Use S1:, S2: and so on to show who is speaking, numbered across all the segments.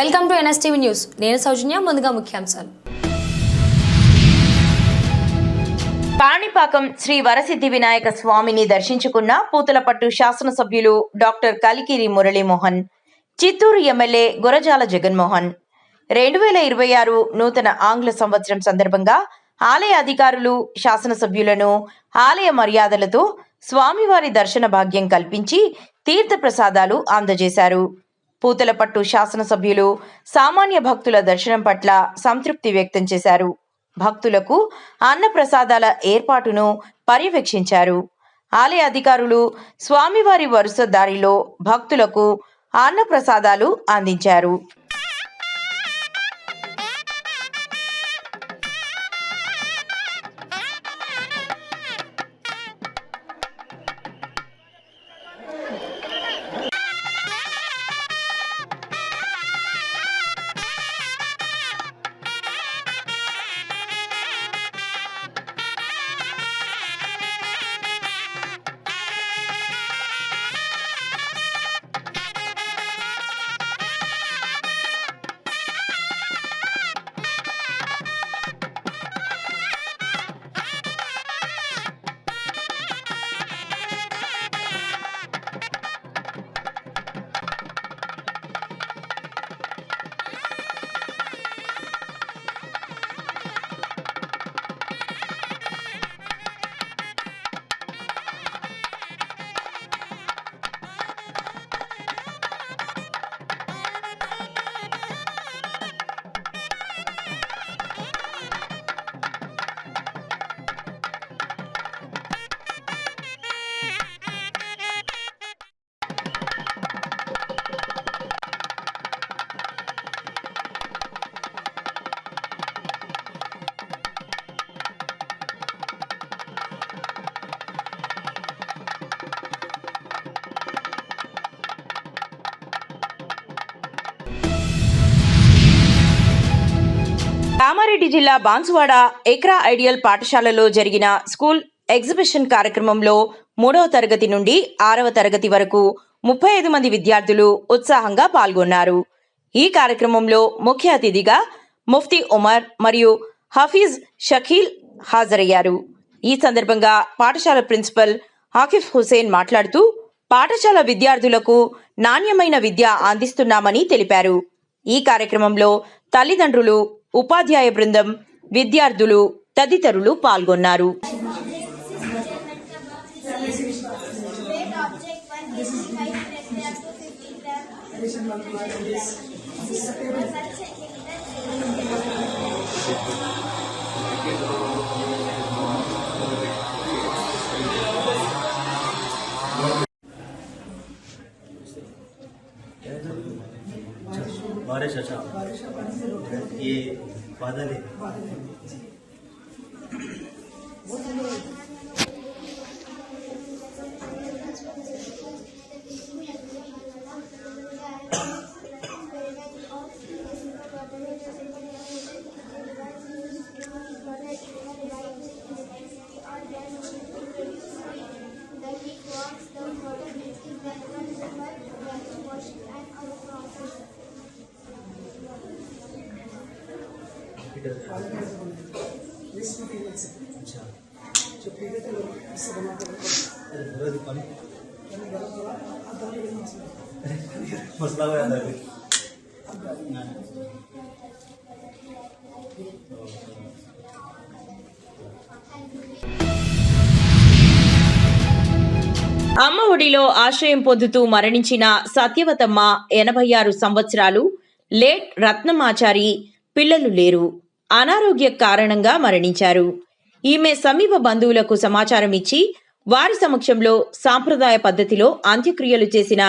S1: Welcome to NSTV news. నేను సౌజన్య. ముందుగా ముఖ్యాంశాలు.
S2: కాణిపాకం శ్రీ వరసిద్ధి వినాయక స్వామిని దర్శించుకున్న పూతలపట్టు శాసనసభ్యులు డాక్టర్ కలికిరి మురళీమోహన్. చిత్తూరు ఎమ్మెల్యే గురజాల జగన్మోహన్. 2026 నూతన ఆంగ్ల సంవత్సరం సందర్భంగా ఆలయ అధికారులు శాసనసభ్యులను ఆలయ మర్యాదలతో స్వామివారి దర్శన భాగ్యం కల్పించి తీర్థ ప్రసాదాలు అందజేశారు. పూతలపట్టు శాసనసభ్యులు సామాన్య భక్తుల దర్శనం పట్ల సంతృప్తి వ్యక్తం చేశారు. భక్తులకు అన్న ప్రసాదాల ఏర్పాటును పర్యవేక్షించారు. ఆలయ అధికారులు స్వామివారి వరుస దారిలో భక్తులకు అన్న ప్రసాదాలు అందించారు. కామారెడ్డి జిల్లా బాన్సువాడ ఎక్రా ఐడియల్ పాఠశాలలో జరిగిన స్కూల్ ఎగ్జిబిషన్ కార్యక్రమంలో 3వ తరగతి నుండి 6వ తరగతి వరకు 35 మంది విద్యార్థులు ఉత్సాహంగా పాల్గొన్నారు. ఈ కార్యక్రమంలో ముఖ్య అతిథిగా ముఫ్తీ ఉమర్ మరియు హఫీజ్ షకీల్ హాజరయ్యారు. ఈ సందర్భంగా పాఠశాల ప్రిన్సిపల్ ఆకిఫ్ హుసేన్ మాట్లాడుతూ పాఠశాల విద్యార్థులకు నాణ్యమైన విద్య అందిస్తున్నామని తెలిపారు. ఈ కార్యక్రమంలో తల్లిదండ్రులు, ఉపాధ్యాయ బృందం, విద్యార్థులు తదితరులు పాల్గొన్నారు.
S3: बारिश अच्छा ये बादल है. मसला हो जाता है.
S2: అమ్మ ఒడిలో ఆశ్రయం పొందుతూ మరణించిన సత్యవతమ్మ 86 సంవత్సరాలు. లేట్ రత్నమాచారి పిల్లలు లేరు. అనారోగ్య కారణంగా మరణించారు. ఈమె సమీప బంధువులకు సమాచారం ఇచ్చి వారి సమక్షంలో సాంప్రదాయ పద్ధతిలో అంత్యక్రియలు చేసిన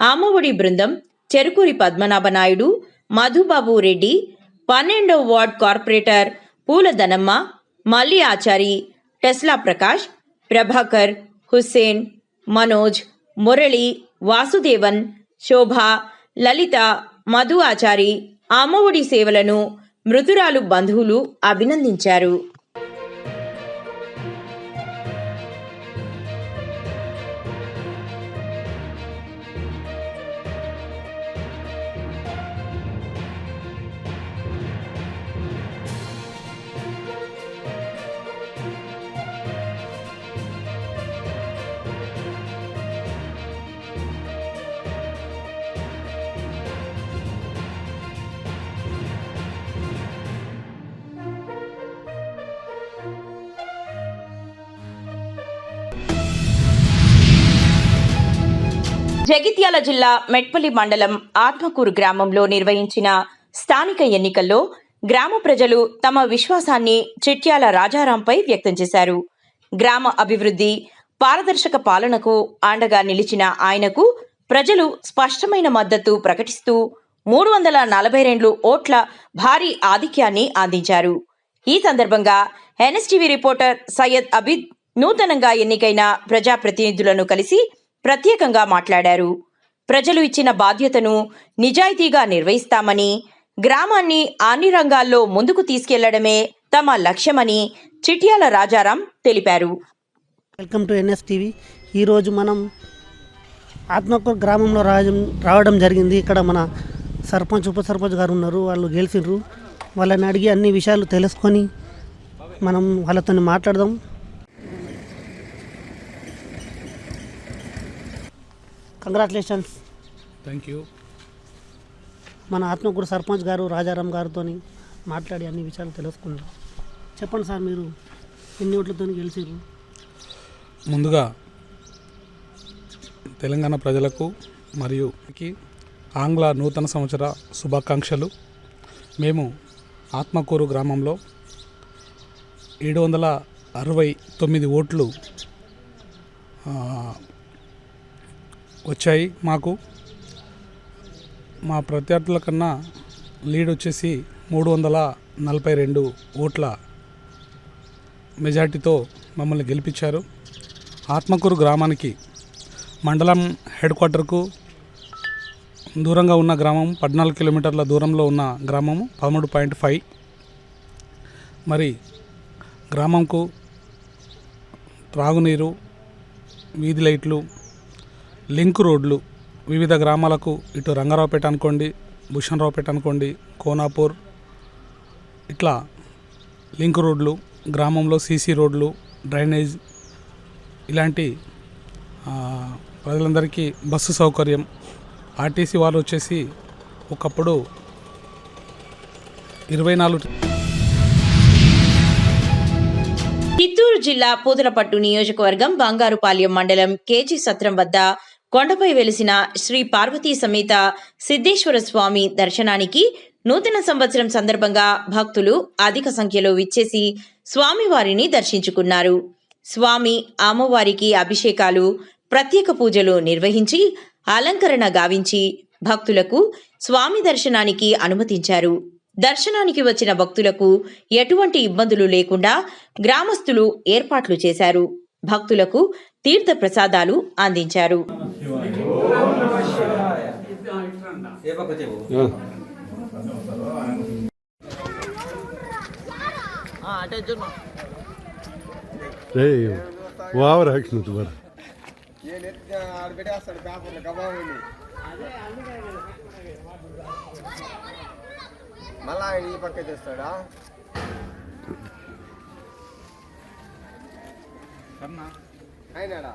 S2: అమ్మఒడి బృందం చెరుకూరి పద్మనాభ నాయుడు, మధుబాబు రెడ్డి, 12వ వార్డ్ కార్పొరేటర్ పూల ధనమ్మ, మల్లి ఆచారి, టెస్లా ప్రకాష్, ప్రభాకర్, హుస్సేన్, మనోజ్, మురళి, వాసుదేవన్, శోభ, లలిత, మధు ఆచారి అమ్మఒడి సేవలను మృతురాలు బంధువులు అభినందించారు. జగిత్యాల జిల్లా మెట్పల్లి మండలం ఆత్మకూరు గ్రామంలో నిర్వహించిన స్థానిక ఎన్నికల్లో గ్రామ ప్రజలు తమ విశ్వాసాన్ని చిట్యాల రాజారాంపై వ్యక్తం చేశారు. గ్రామ అభివృద్ధి, పారదర్శక పాలనకు అండగా నిలిచిన ఆయనకు ప్రజలు స్పష్టమైన మద్దతు ప్రకటిస్తూ 342 ఓట్ల భారీ ఆధిక్యాన్ని అందించారు. ఈ సందర్భంగా ఎన్ఎస్టీవీ రిపోర్టర్ సయ్యద్ అబీద్ నూతనంగా ఎన్నికైన ప్రజాప్రతినిధులను కలిసి ప్రత్యేకంగా మాట్లాడారు. ప్రజలు ఇచ్చిన బాధ్యతను నిజాయితీగా నిర్వహిస్తామని, గ్రామాన్ని అన్ని రంగాల్లో ముందుకు తీసుకెళ్లడమే తమ లక్ష్యమని చిట్యాల రాజారాం తెలిపారు.
S4: Welcome to NSTV. ఈరోజు మనం ఆత్మకూరు గ్రామంలో రావడం జరిగింది. ఇక్కడ మన సర్పంచ్, ఉప సర్పంచ్ గారు ఉన్నారు. వాళ్ళు గెలిచిండ్రు. వాళ్ళని అడిగి అన్ని విషయాలు తెలుసుకొని మనం వాళ్ళతో మాట్లాడదాం. కంగ్రాచులేషన్స్.
S5: Thank you.
S4: మన ఆత్మకూరు సర్పంచ్ గారు రాజారాం గారితో మాట్లాడి అన్ని విషయాలు తెలుసుకుందాం. చెప్పండి సార్, మీరు ఎన్ని ఓట్లతో గెలిచిర్రు?
S5: ముందుగా తెలంగాణ ప్రజలకు మరియు ఆంగ్ల నూతన సంవత్సర శుభాకాంక్షలు. మేము ఆత్మకూరు గ్రామంలో 769 ఓట్లు వచ్చాయి. మాకు మా ప్రత్యర్థుల కన్నా లీడ్ వచ్చేసి 342 ఓట్ల మెజార్టీతో మమ్మల్ని గెలిపించారు. ఆత్మకూరు గ్రామానికి మండలం హెడ్ క్వార్టర్కు దూరంగా ఉన్న గ్రామం 14 కిలోమీటర్ల దూరంలో ఉన్న గ్రామము 13.5. మరి గ్రామంకు త్రాగునీరు, వీధి లైట్లు, లింక్ రోడ్లు వివిధ గ్రామాలకు, ఇటు రంగారావుపేట అనుకోండి, భూషణరావుపేట అనుకోండి, కోనాపూర్, ఇట్లా లింక్ రోడ్లు, గ్రామంలో సీసీ రోడ్లు, డ్రైనేజ్, ఇలాంటి ప్రజలందరికీ బస్సు సౌకర్యం. ఆర్టీసీ వాళ్ళు వచ్చేసి ఒకప్పుడు 24.
S2: చిత్తూరు జిల్లా పూతలపట్టు నియోజకవర్గం బంగారుపాలెం మండలం కేజీ సత్రం వద్ద కొండపై వెలిసిన శ్రీ పార్వతీ సమేత సిద్ధేశ్వర స్వామి దర్శనానికి నూతన సంవత్సరం సందర్భంగా భక్తులు అధిక సంఖ్యలో విచ్చేసి స్వామివారిని దర్శించుకున్నారు. స్వామి అమ్మవారికి అభిషేకాలు, ప్రత్యేక పూజలు నిర్వహించి అలంకరణ గావించి భక్తులకు స్వామి దర్శనానికి అనుమతించారు. దర్శనానికి వచ్చిన భక్తులకు ఎటువంటి ఇబ్బందులు లేకుండా గ్రామస్తులు ఏర్పాట్లు చేశారు. భక్తులకు తీర్థ ప్రసాదాలు అందించారు.
S6: మళ్ళా ఆయన ఈ పక్క చేస్తాడా? అయినాడా?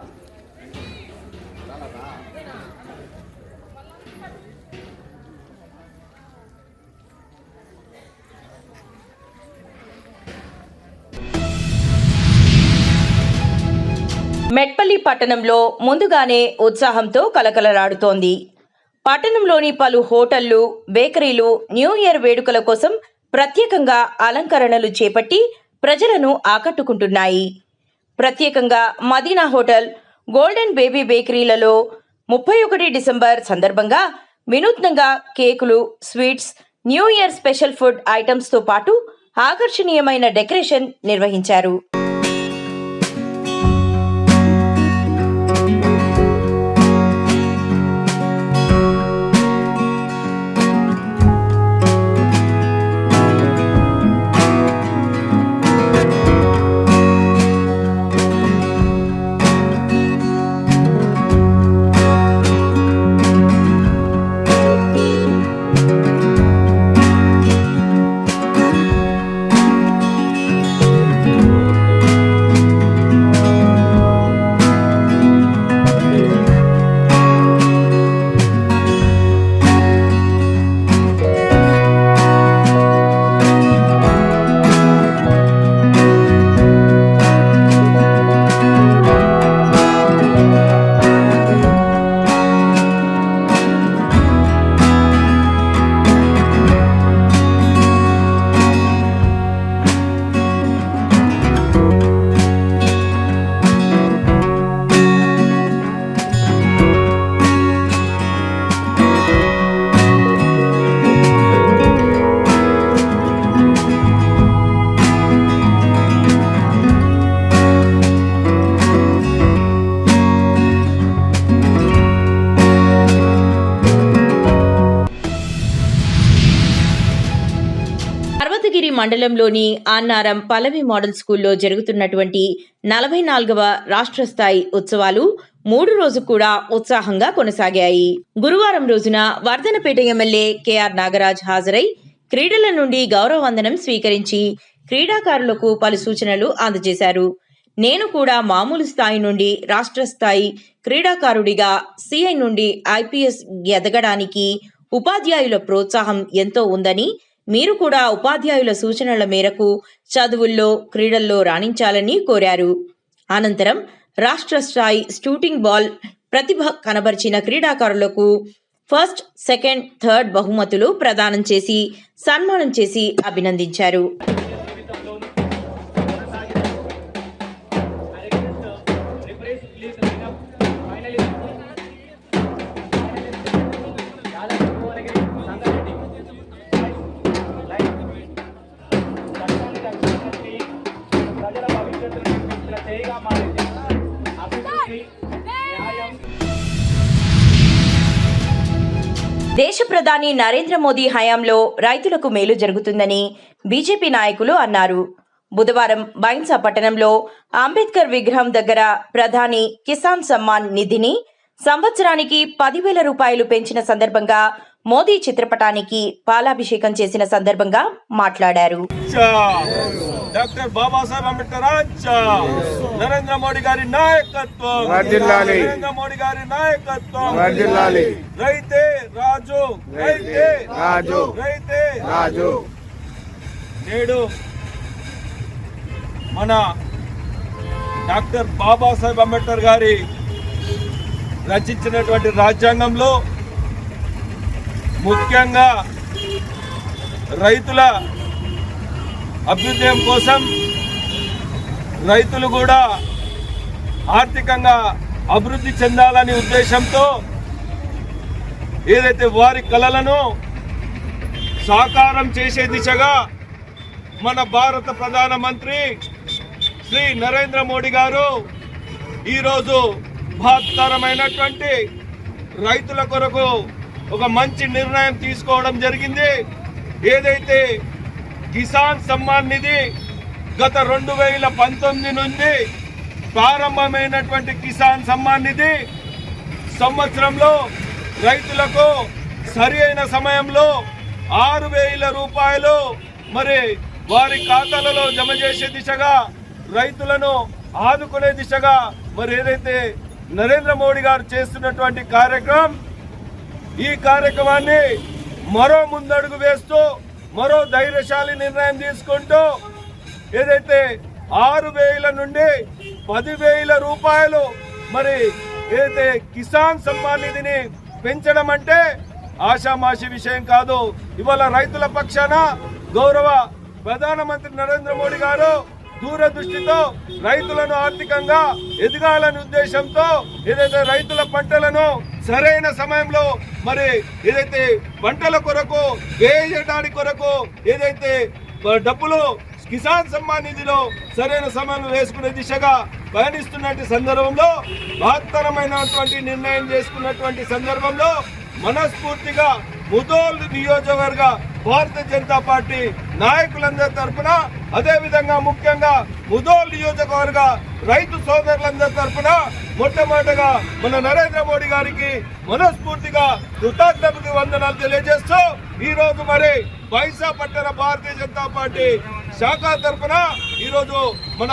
S2: మెట్పల్లి పట్టణంలో ముందుగానే ఉత్సాహంతో కలకలలాడుతోంది. పట్టణంలోని పలు హోటళ్లు, బేకరీలు న్యూ ఇయర్ వేడుకల కోసం ప్రత్యేకంగా అలంకరణలు చేపట్టి ప్రజలను ఆకట్టుకుంటున్నాయి. ప్రత్యేకంగా మదీనా హోటల్, గోల్డెన్ బేబీ బేకరీలలో 31 డిసెంబర్ సందర్భంగా వినూత్నంగా కేకులు, sweets, new year special food ఐటమ్స్తో పాటు ఆకర్షణీయమైన డెకరేషన్ నిర్వహించారు. మండలంలోని అన్నారం పల్లవి మోడల్ స్కూల్లో జరుగుతున్నటువంటి 44వ రాష్ట్ర స్థాయి ఉత్సవాలు 3 రోజు కూడా ఉత్సాహంగా కొనసాగాయి. గురువారం రోజున వర్ధనపేట ఎమ్మెల్యే కెఆర్ నాగరాజ్ హాజరై క్రీడల నుండి గౌరవ వందనం స్వీకరించి క్రీడాకారులకు పలు సూచనలు అందజేశారు. నేను కూడా మామూలు స్థాయి నుండి రాష్ట్ర స్థాయి క్రీడాకారుడిగా సిఐ నుండి ఐపీఎస్ ఎదగడానికి ఉపాధ్యాయుల ప్రోత్సాహం ఎంతో ఉందని, మీరు కూడా ఉపాధ్యాయుల సూచనల మేరకు చదువుల్లో క్రీడల్లో రాణించాలని కోరారు. అనంతరం రాష్ట్ర స్థాయి షూటింగ్ బాల్ ప్రతిభ కనబరిచిన క్రీడాకారులకు ఫస్ట్, సెకండ్, థర్డ్ బహుమతులు ప్రదానం చేసి సన్మానం చేసి అభినందించారు. దేశ ప్రధాని నరేంద్ర మోదీ హయాంలో రైతులకు మేలు జరుగుతుందని బీజేపీ నాయకులు అన్నారు. బుధవారం బైన్సా పట్టణంలో అంబేద్కర్ విగ్రహం దగ్గర ప్రధాని కిసాన్ సమ్మాన్ నిధిని సంవత్సరానికి 10,000 రూపాయలు పెంచిన సందర్భంగా మోదీ చిత్రపటానికి పాలాభిషేకం చేసిన సందర్భంగా మాట్లాడారు.
S7: డాక్టర్ బాబాసాహెబ్ అంబేద్కర్ నరేంద్ర మోడీ గారి నాయకత్వం, నరేంద్ర మోడీ గారి నాయకత్వం, రైతే రాజు, రైతే రాజు, రైతే రాజు. నేడు మన డాక్టర్ బాబాసాహెబ్ అంబేద్కర్ గారి రచించినటువంటి రాజ్యాంగంలో ముఖ్యంగా రైతుల అభ్యుదయం కోసం, రైతులు కూడా ఆర్థికంగా అభివృద్ధి చెందాలనే ఉద్దేశంతో ఏదైతే వారి కలలను సాకారం చేసే దిశగా మన భారత ప్రధానమంత్రి శ్రీ నరేంద్ర మోడీ గారు ఈరోజు మహత్తరమైనటువంటి రైతుల కొరకు ఒక మంచి నిర్ణయం తీసుకోవడం జరిగింది. ఏదైతే కిసాన్ సమ్మాన్ నిధి గత 2019 నుండి ప్రారంభమైనటువంటి కిసాన్ సమ్మాన్ నిధి సంవత్సరంలో రైతులకు సరి అయిన సమయంలో 6,000 రూపాయలు మరి వారి ఖాతాలలో జమ చేసే దిశగా, రైతులను ఆదుకునే దిశగా మరి ఏదైతే నరేంద్ర మోడీ గారు చేస్తున్నటువంటి కార్యక్రమం, ఈ కార్యక్రమాన్ని మరో ముందడుగు వేస్తూ మరో ధైర్యశాలి నిర్ణయం తీసుకుంటూ ఏదైతే 6,000 నుండి 10,000 రూపాయలు మరి ఏదైతే కిసాన్ సమ్మాన్ నిధిని పెంచడం అంటే ఆషామాషి విషయం కాదు. ఇవాళ రైతుల పక్షాన గౌరవ ప్రధానమంత్రి నరేంద్ర మోడీ గారు దూరదృష్టితో రైతులను ఆర్థికంగా ఎదగాలనే ఉద్దేశంతో ఏదైతే రైతుల పంటలను సరైన సమయంలో మరి ఏదైతే పంటల కొరకు వేయడానికి కొరకు ఏదైతే డబ్బులు కిసాన్ సమ్మాన్ నిధిలో సరైన సమయంలో వేసుకునే దిశగా పయనిస్తున్నటువంటి సందర్భంలో, మహత్తరమైనటువంటి నిర్ణయం చేసుకున్నటువంటి సందర్భంలో మనస్ఫూర్తిగా ముదోల్ నియోజకవర్గ భారతీయ జనతా పార్టీ నాయకులందరి తరఫున, అదేవిధంగా ముఖ్యంగా ముదోల్ నియోజకవర్గ రైతు సోదరులందరి తరఫున మొట్టమొదటిగా మన నరేంద్ర మోడీ గారికి మనస్ఫూర్తిగా కృతజ్ఞతలు వందనాలు తెలియజేస్తూ ఈ రోజు మరి బైన్సా పట్టణ భారతీయ జనతా పార్టీ శాఖ తరఫున ఈరోజు మన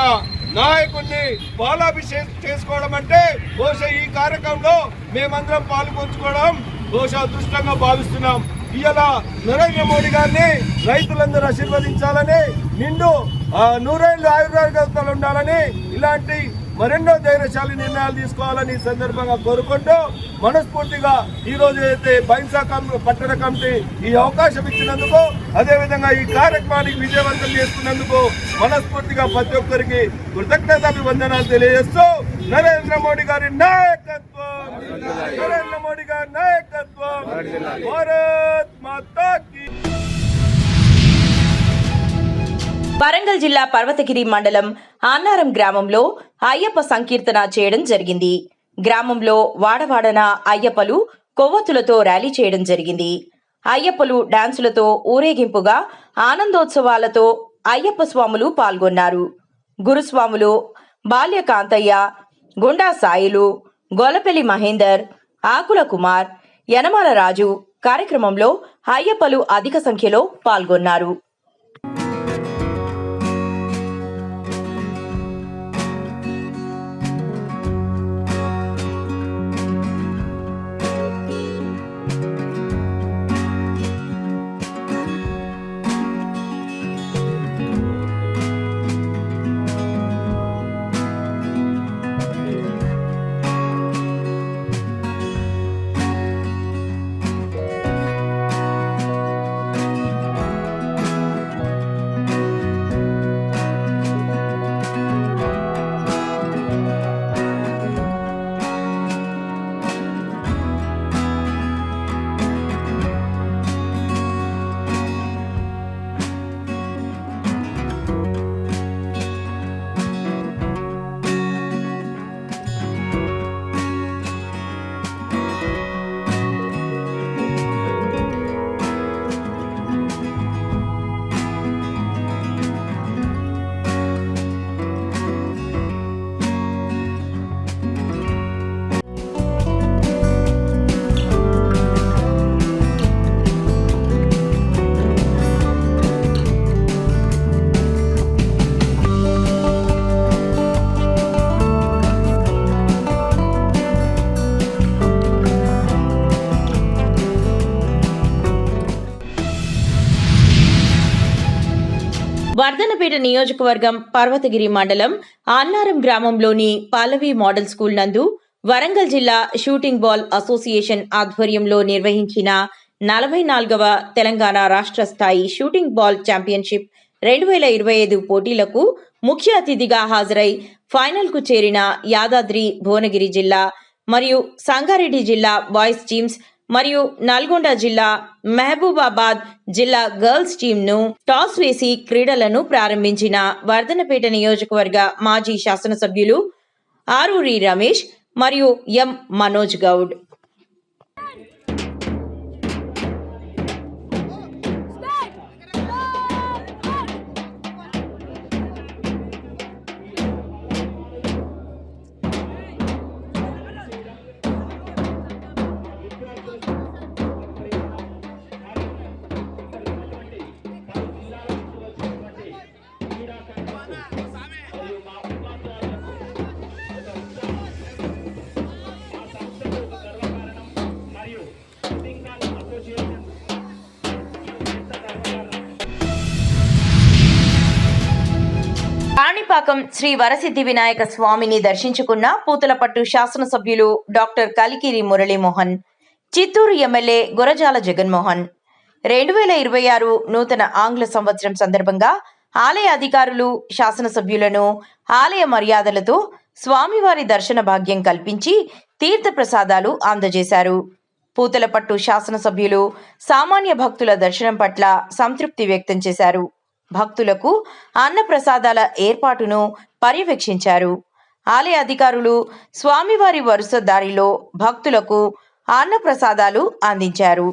S7: నాయకుడిని పాలాభిషేకం చేసుకోవడం అంటే బహుశా ఈ కార్యక్రమంలో మేమందరం పాల్గొంచుకోవడం బహుశా అదృష్టంగా భావిస్తున్నాం. ఇవాళ నరేంద్ర మోడీ గారిని రైతులందరూ ఆశీర్వదించాలని, నిండు 100 ఏళ్ళు ఆయుర్వేదాలు ఉండాలని, ఇలాంటి మరెన్నో ధైర్యశాలి నిర్ణయాలు తీసుకోవాలని సందర్భంగా కోరుకుంటూ మనస్ఫూర్తిగా ఈ రోజు అయితే బైన్సా పట్టణ కమిటీ ఈ అవకాశం ఇచ్చినందుకు, అదేవిధంగా ఈ కార్యక్రమానికి విజయవంతం చేసుకున్నందుకు మనస్ఫూర్తిగా ప్రతి ఒక్కరికి కృతజ్ఞతాభివందనాలు తెలియజేస్తూ నరేంద్ర మోడీ గారి నాయకత్వం, నరేంద్ర మోడీ గారి నాయకత్వం, భారత్ మాతా కీ.
S2: వరంగల్ జిల్లా పర్వతగిరి మండలం అన్నారం గ్రామంలో అయ్యప్ప సంకీర్తన చేయడం జరిగింది. గ్రామంలో వాడవాడన అయ్యప్పలు కొవ్వొత్తులతో ర్యాలీ చేయడం జరిగింది. అయ్యప్పలు డాన్సులతో ఊరేగింపుగా ఆనందోత్సవాలతో అయ్యప్ప స్వాములు పాల్గొన్నారు. గురుస్వాములు బాల్యకాంతయ్య, గుండా సాయిలు, గొల్లపెల్లి మహేందర్, ఆకుల కుమార్, యనమాల రాజు కార్యక్రమంలో అయ్యప్పలు అధిక సంఖ్యలో పాల్గొన్నారు. వర్ధనపేట నియోజకవర్గం పర్వతగిరి మండలం అన్నారం గ్రామంలోని పల్లవి మోడల్ స్కూల్ నందు వరంగల్ జిల్లా షూటింగ్ బాల్ అసోసియేషన్ ఆధ్వర్యంలో నిర్వహించిన 44వ తెలంగాణ రాష్ట్ర స్థాయి షూటింగ్ బాల్ ఛాంపియన్షిప్ 2025 పోటీలకు ముఖ్య అతిథిగా హాజరై ఫైనల్కు చేరిన యాదాద్రి భువనగిరి జిల్లా మరియు సంగారెడ్డి జిల్లా బాయ్స్ టీమ్స్ మరియు నల్గొండ జిల్లా మహబూబాబాద్ జిల్లా గర్ల్స్ టీంను టాస్ వేసి క్రీడలను ప్రారంభించిన వర్ధనపేట నియోజకవర్గ మాజీ శాసనసభ్యులు ఆరూరి రమేష్ మరియు ఎం మనోజ్ గౌడ్. కాణిపాకం శ్రీ వరసిద్ధి వినాయక స్వామిని దర్శించుకున్న పూతలపట్టు శాసనసభ్యులు డాక్టర్ కలికిరి మురళీమోహన్, చిత్తూరు ఎమ్మెల్యే గురజాల జగన్మోహన్. 2026 నూతన ఆంగ్ల సంవత్సరం సందర్భంగా ఆలయ అధికారులు శాసనసభ్యులను ఆలయ మర్యాదలతో స్వామివారి దర్శన భాగ్యం కల్పించి తీర్థ ప్రసాదాలు అందజేశారు. పూతలపట్టు శాసనసభ్యులు సామాన్య భక్తుల దర్శనం పట్ల సంతృప్తి వ్యక్తం చేశారు. భక్తులకు అన్న ప్రసాదాల ఏర్పాటును పర్యవేక్షించారు. ఆలయ అధికారులు స్వామివారి వరుస దారిలో భక్తులకు అన్న ప్రసాదాలు అందించారు.